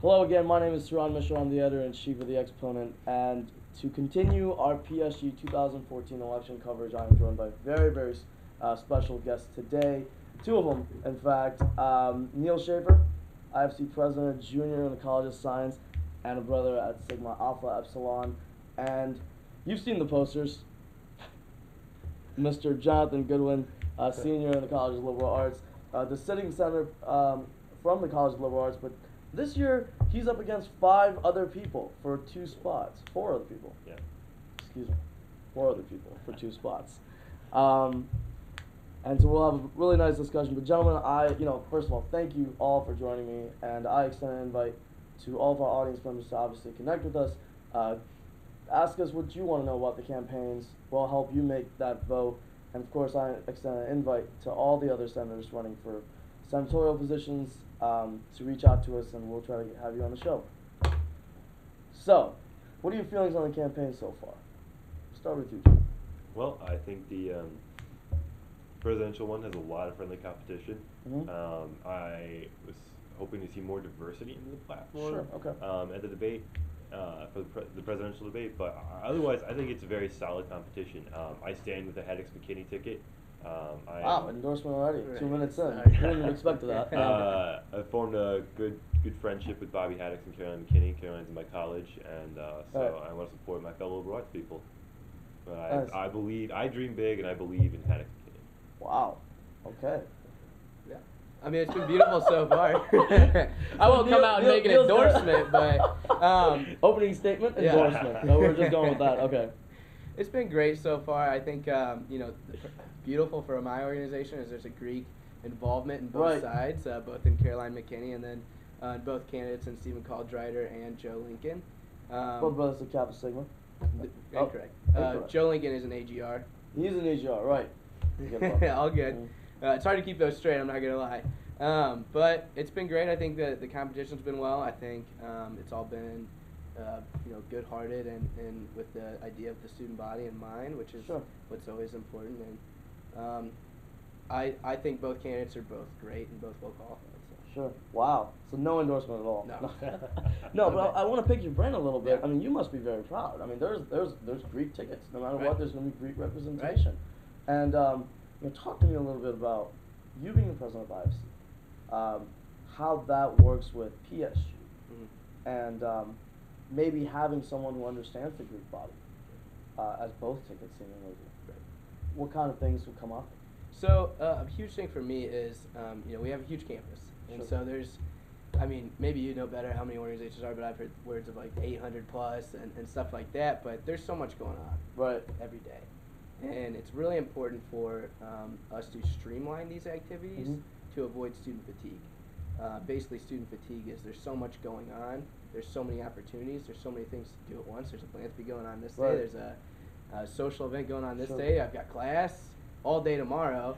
Hello again, my name is Saran Mishra, I'm the editor-in-chief of the Exponent, and to continue our PSG 2014 election coverage, I am joined by very special guests today. Two of them, in fact. Neil Schaefer, IFC president, junior in the College of Science, and a brother at Sigma Alpha Epsilon. And you've seen the posters. Mr. Jonathan Goodwin, senior in the College of Liberal Arts, the sitting senator from the College of Liberal Arts, but this year he's up against five other people for two spots. Four other people. Yeah. Excuse me. Four other people for two spots. And so we'll have a really nice discussion. But gentlemen, first of all, thank you all for joining me, and I extend an invite to all of our audience members to obviously connect with us. Ask us what you want to know about the campaigns. We'll help you make that vote. And of course, I extend an invite to all the other senators running for senatorial positions to reach out to us, and we'll try to have you on the show. So, what are your feelings on the campaign so far? Start with you, Jim. Well, I think the presidential one has a lot of friendly competition. Mm-hmm. I was hoping to see more diversity in the platform. Sure, okay. At the debate. For the presidential debate, but otherwise, I think it's a very solid competition. I stand with the Haddix McKinney ticket. Wow, endorsement already. Right. 2 minutes in. Sorry. Didn't even expect that. I formed a good friendship with Bobby Haddix and Caroline McKinney. Caroline's in my college, and so Right. I want to support my fellow liberal arts people. But Nice. I dream big, and I believe in Haddix McKinney. Wow. Okay. Yeah. I mean, it's been beautiful so far. I won't come out and make an Neil's endorsement, but opening statement, yeah. endorsement. No, we're just going with that. Okay. it's been great so far. I think beautiful for my organization is there's a Greek involvement in both Right. sides, both in Caroline McKinney and then both candidates in Stephen Caldrider and Joe Lincoln. Both brothers of Kappa Sigma. Incorrect. Incorrect. Joe Lincoln is an AGR. He's an AGR, right? Good All good. It's hard to keep those straight, I'm not going to lie. But it's been great. I think that the competition's been well. I think it's all been good-hearted and with the idea of the student body in mind, which is Sure. what's always important. And I think both candidates are both great and both well qualified. So. Sure. Wow. So no endorsement at all. No. No, but I want to pick your brain a little bit. Yeah. I mean, you must be very proud. I mean, there's Greek tickets. No matter Right. what, there's going to be Greek representation. And talk to me a little bit about you being the president of IFC, how that works with PSG, and maybe having someone who understands the Greek body, as both tickets seemingly do. Right. What kind of things would come up? So a huge thing for me is, we have a huge campus, and Sure. so there's, maybe you know better how many organizations are, but I've heard words of like 800 plus and stuff like that. But there's so much going on Right. every day, and it's really important for us to streamline these activities Mhm. to avoid student fatigue. Basically, student fatigue is there's so much going on, there's so many opportunities, there's so many things to do at once. There's a philanthropy going on this Right. day. There's a social event going on this Sure. day. I've got class all day tomorrow,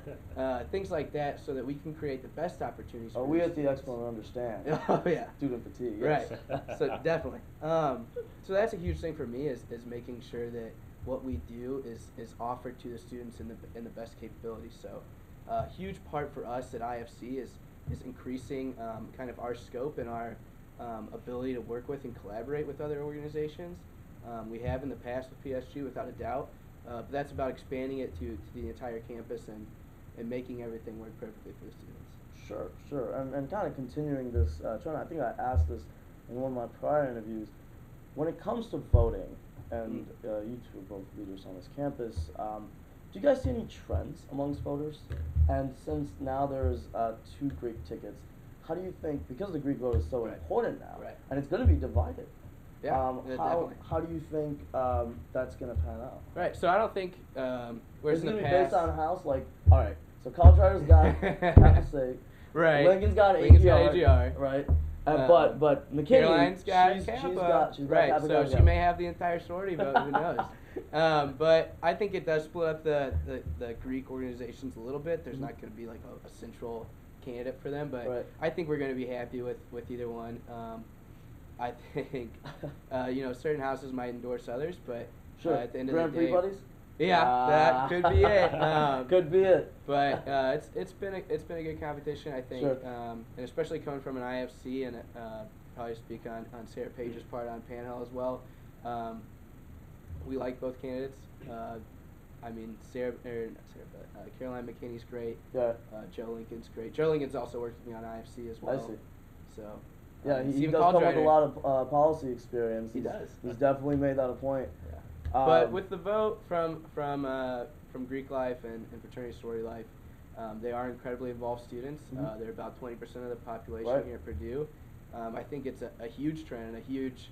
things like that, so that we can create the best opportunities. Oh, for we these at the students. Expo understand. Oh yeah, Student fatigue. Yes. right. So definitely. So that's a huge thing for me is making sure that what we do is offered to the students in the best capability. So a huge part for us at IFC is increasing kind of our scope and our ability to work with and collaborate with other organizations. We have in the past with PSG, without a doubt. But that's about expanding it to the entire campus and making everything work perfectly for the students. Sure. And kind of continuing this, I think I asked this in one of my prior interviews. When it comes to voting, and you two are both leaders on this campus, do you guys see any trends amongst voters? And since now there's 2 Greek tickets, how do you think, because the Greek vote is so Right. important now, Right. and it's going to be divided, Yeah, definitely. how do you think that's going to pan out? Right. So I don't think whereas Is in it the going to be past. based on house? Like, all right, so Coltrader's got Kappa Sig, Right. Lincoln's got Lincoln's AGR, got AGR. right? Um, But McKinney, Caroline's got she's Kappa. got right. Kappa So Kappa. she may have the entire sorority vote. Who knows? But I think it does split up the Greek organizations a little bit. There's Mhm. not going to be like a central candidate for them, but Right. I think we're going to be happy with either one. I think certain houses might endorse others, but Sure. at the end Grand of the Prix day, buddies? Yeah, that could be it. Could be it. But it's been a good competition, I think, Sure. and especially coming from an IFC, and probably speak on Sarah Page's part on Panhell as well. We like both candidates. I mean, Caroline McKinney's great. Yeah. Joe Lincoln's great. Joe Lincoln's also worked with me on IFC as well. I see. So. Yeah, he Stephen does come with a Caldrider. lot of policy experience. He does. He's definitely made that a point. Yeah. But Um, with the vote from Greek life and fraternity sorority life, they are incredibly involved students. Mhm. They're about 20% of the population Right. here at Purdue. I think it's a huge trend, a huge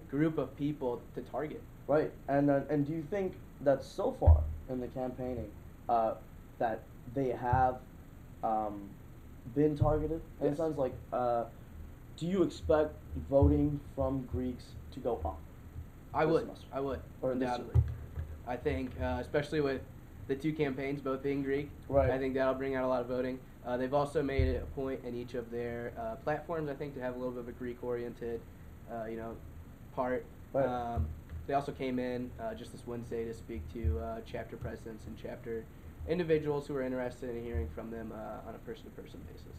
group of people to target. Right, and do you think that so far in the campaigning that they have been targeted in a Yes. sense? Like, do you expect voting from Greeks to go up? I this would, semester? I would, Or this undoubtedly. I think, especially with the two campaigns both being Greek, Right. I think that'll bring out a lot of voting. They've also made it a point in each of their platforms, I think, to have a little bit of a Greek-oriented, part. Right. They also came in just this Wednesday to speak to chapter presidents and chapter individuals who are interested in hearing from them on a person-to-person basis.